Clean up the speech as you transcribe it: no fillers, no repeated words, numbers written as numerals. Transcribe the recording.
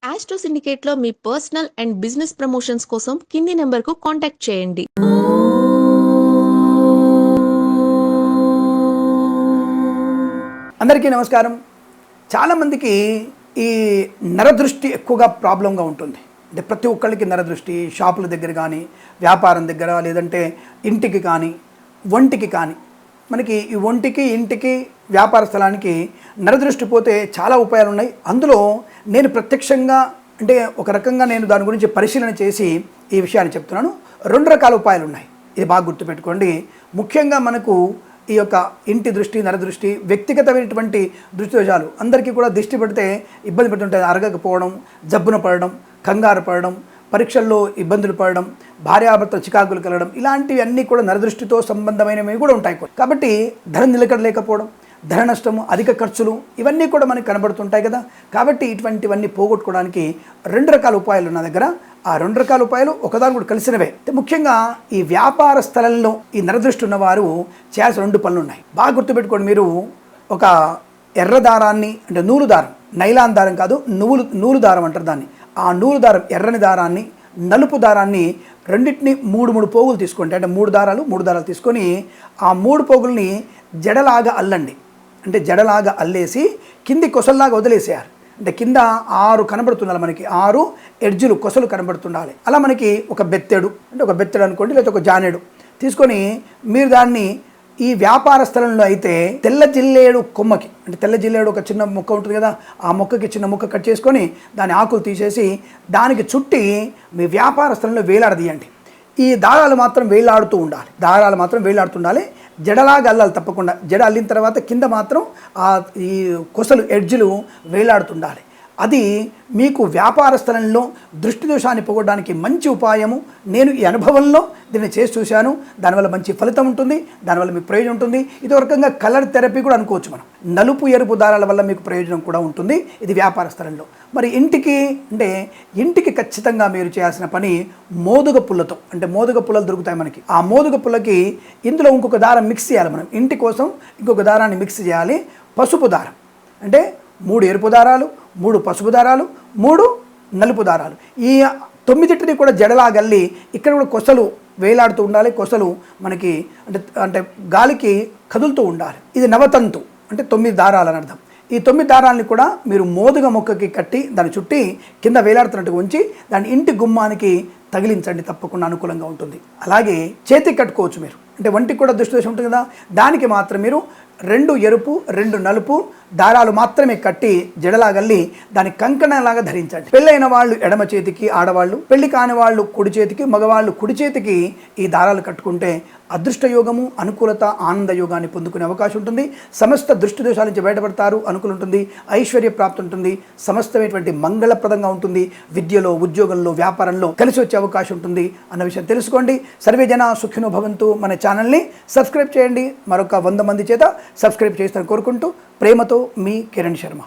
Astro సిండికేట్లో మీ personal and business promotions కోసం కింది నెంబర్కు కాంటాక్ట్ చేయండి. అందరికీ నమస్కారం. చాలామందికి ఈ నరదృష్టి ఎక్కువగా ప్రాబ్లంగా ఉంటుంది. అంటే ప్రతి ఒక్కళ్ళకి నరదృష్టి షాపుల దగ్గర కానీ, వ్యాపారం దగ్గర, లేదంటే ఇంటికి కానీ, ఒంటికి కానీ. మనకి ఈ ఒంటికి, ఇంటికి, వ్యాపార స్థలానికి నరదృష్టి పోతే చాలా ఉపాయాలు ఉన్నాయి. అందులో నేను ప్రత్యక్షంగా అంటే ఒక రకంగా నేను దాని గురించి పరిశీలన చేసి ఈ విషయాన్ని చెప్తున్నాను. 2 రకాల ఉపాయాలు ఉన్నాయి. ఇది బాగా గుర్తుపెట్టుకోండి. ముఖ్యంగా మనకు ఈ యొక్క ఇంటి దృష్టి, నరదృష్టి, వ్యక్తిగతమైనటువంటి దృష్టి దోషాలు అందరికీ కూడా దిష్టి పడితే ఇబ్బంది పెడుతుంటాయి. అరగకపోవడం, జబ్బున పడడం, కంగారు పడడం, పరీక్షల్లో ఇబ్బందులు పడడం, భార్యాభర్త చికాకులు కలగడం, ఇలాంటివి అన్నీ కూడా నరదృష్టితో సంబంధమైనవి కూడా ఉంటాయి. కాబట్టి ధన నిలకడ లేకపోవడం, ధన నష్టము, అధిక ఖర్చులు, ఇవన్నీ కూడా మనకు కనబడుతుంటాయి కదా. కాబట్టి ఇటువంటివన్నీ పోగొట్టుకోవడానికి 2 రకాల ఉపాయాలు నా దగ్గర. ఆ 2 రకాల ఉపాయాలు ఒకదాని కూడా కలిసినవే. ముఖ్యంగా ఈ వ్యాపార స్థలంలో ఈ నరదృష్టి ఉన్నవారు చేయాల్సిన 2 పనులు ఉన్నాయి. బాగా గుర్తుపెట్టుకోండి. మీరు ఒక ఎర్ర దారాన్ని, అంటే నూలు దారం, నైలాన్ దారం కాదు, నూలు దారం అంటారు దాన్ని. ఆ నూలు దారం, ఎర్రని దారాన్ని, నలుపు దారాన్ని రెండింటిని 3 పోగులు తీసుకోండి. అంటే 3 దారాలు తీసుకొని ఆ 3 పోగుల్ని జడలాగా అల్లండి. అంటే జడలాగా అల్లేసి కింది కొసల్లాగా వదిలేసేయాలి. అంటే కింద 6 కనబడుతుండాలి, మనకి 6 ఎడ్జులు, కొసలు కనబడుతుండాలి. అలా మనకి ఒక బెత్తెడు, అంటే ఒక బెత్తెడు అనుకోండి, లేకపోతే ఒక జానెడు తీసుకొని మీరు దాన్ని ఈ వ్యాపార స్థలంలో అయితే తెల్ల జిల్లేడు కొమ్మకి, అంటే తెల్ల జిల్లేడు ఒక చిన్న మొక్క ఉంటుంది కదా, ఆ మొక్కకి చిన్న మొక్క కట్ చేసుకొని దాని ఆకులు తీసేసి దానికి చుట్టి మీ వ్యాపార స్థలంలో వేలాడదీయండి. ఈ దారాలు మాత్రం వేలాడుతూ ఉండాలి. జడలాగా అల్లాలి తప్పకుండా. జడ అల్లిన తర్వాత కింద మాత్రం ఈ కొసలు, ఎడ్జులు వేలాడుతుండాలి. అది మీకు వ్యాపార స్థలంలో దృష్టి దోషాన్ని పోగొట్టడానికి మంచి ఉపాయము. నేను ఈ అనుభవంలో దీన్ని చేసి చూశాను. దానివల్ల మంచి ఫలితం ఉంటుంది, దానివల్ల మీకు ప్రయోజనం ఉంటుంది. ఇది ఒక రకంగా కలర్ థెరపీ కూడా అనుకోవచ్చు మనం. నలుపు, ఎరుపు దారాల వల్ల మీకు ప్రయోజనం కూడా ఉంటుంది. ఇది వ్యాపార స్థలంలో. మరి ఇంటికి ఖచ్చితంగా మీరు చేయాల్సిన పని మోదుగ పుల్లతో, అంటే మోదుగ పుల్లలు దొరుకుతాయి మనకి. ఆ మోదుగ పుల్లకి ఇందులో ఇంకొక దారం మిక్స్ చేయాలి. మనం ఇంటి కోసం ఇంకొక దారాన్ని మిక్స్ చేయాలి. పసుపు దారం, అంటే 3 ఎరుపు దారాలు, 3 పసుపు దారాలు, 3 నలుపు దారాలు. ఈ 9టిని కూడా జడలాగల్లి ఇక్కడ కూడా కొసలు వేలాడుతూ ఉండాలి. కొసలు మనకి అంటే గాలికి కదులుతూ ఉండాలి. ఇది నవతంతు, అంటే 9 దారాలు అని అర్థం. ఈ 9 దారాలని కూడా మీరు మోదుగ మొక్కకి కట్టి దాన్ని చుట్టి కింద వేలాడుతున్నట్టుగా ఉంచి దాన్ని ఇంటి గుమ్మానికి తగిలించండి. తప్పకుండా అనుకూలంగా ఉంటుంది. అలాగే చేతికి కట్టుకోవచ్చు మీరు. అంటే ఒంటికి కూడా దృష్టి దోషం ఉంటుంది కదా, దానికి మాత్రం మీరు 2 ఎరుపు, 2 నలుపు దారాలు మాత్రమే కట్టి జడలాగల్లి దాని కంకణలాగా ధరించండి. పెళ్ళైన వాళ్ళు ఎడమ చేతికి, ఆడవాళ్ళు, పెళ్లి కాని వాళ్ళు కుడి చేతికి, మగవాళ్ళు కుడి చేతికి ఈ దారాలు కట్టుకుంటే అదృష్ట యోగము, అనుకూలత, ఆనంద యోగాన్ని పొందుకునే అవకాశం ఉంటుంది. సమస్త దృష్టి దోషాల నుంచి బయటపడతారు. అనుకూలం ఉంటుంది, ఐశ్వర్య ప్రాప్తి ఉంటుంది, సమస్తమైనటువంటి మంగళప్రదంగా ఉంటుంది. విద్యలో, ఉద్యోగంలో, వ్యాపారంలో కలిసి వచ్చే అవకాశం ఉంటుంది అన్న విషయం తెలుసుకోండి. సర్వే జన సుఖినో భవంతు. మన ఛానల్ని సబ్స్క్రైబ్ చేయండి. మరొక 100 మంది చేత సబ్స్క్రైబ్ చేస్తారని కోరుకుంటూ ప్రేమతో మీ కిరణ్ శర్మ.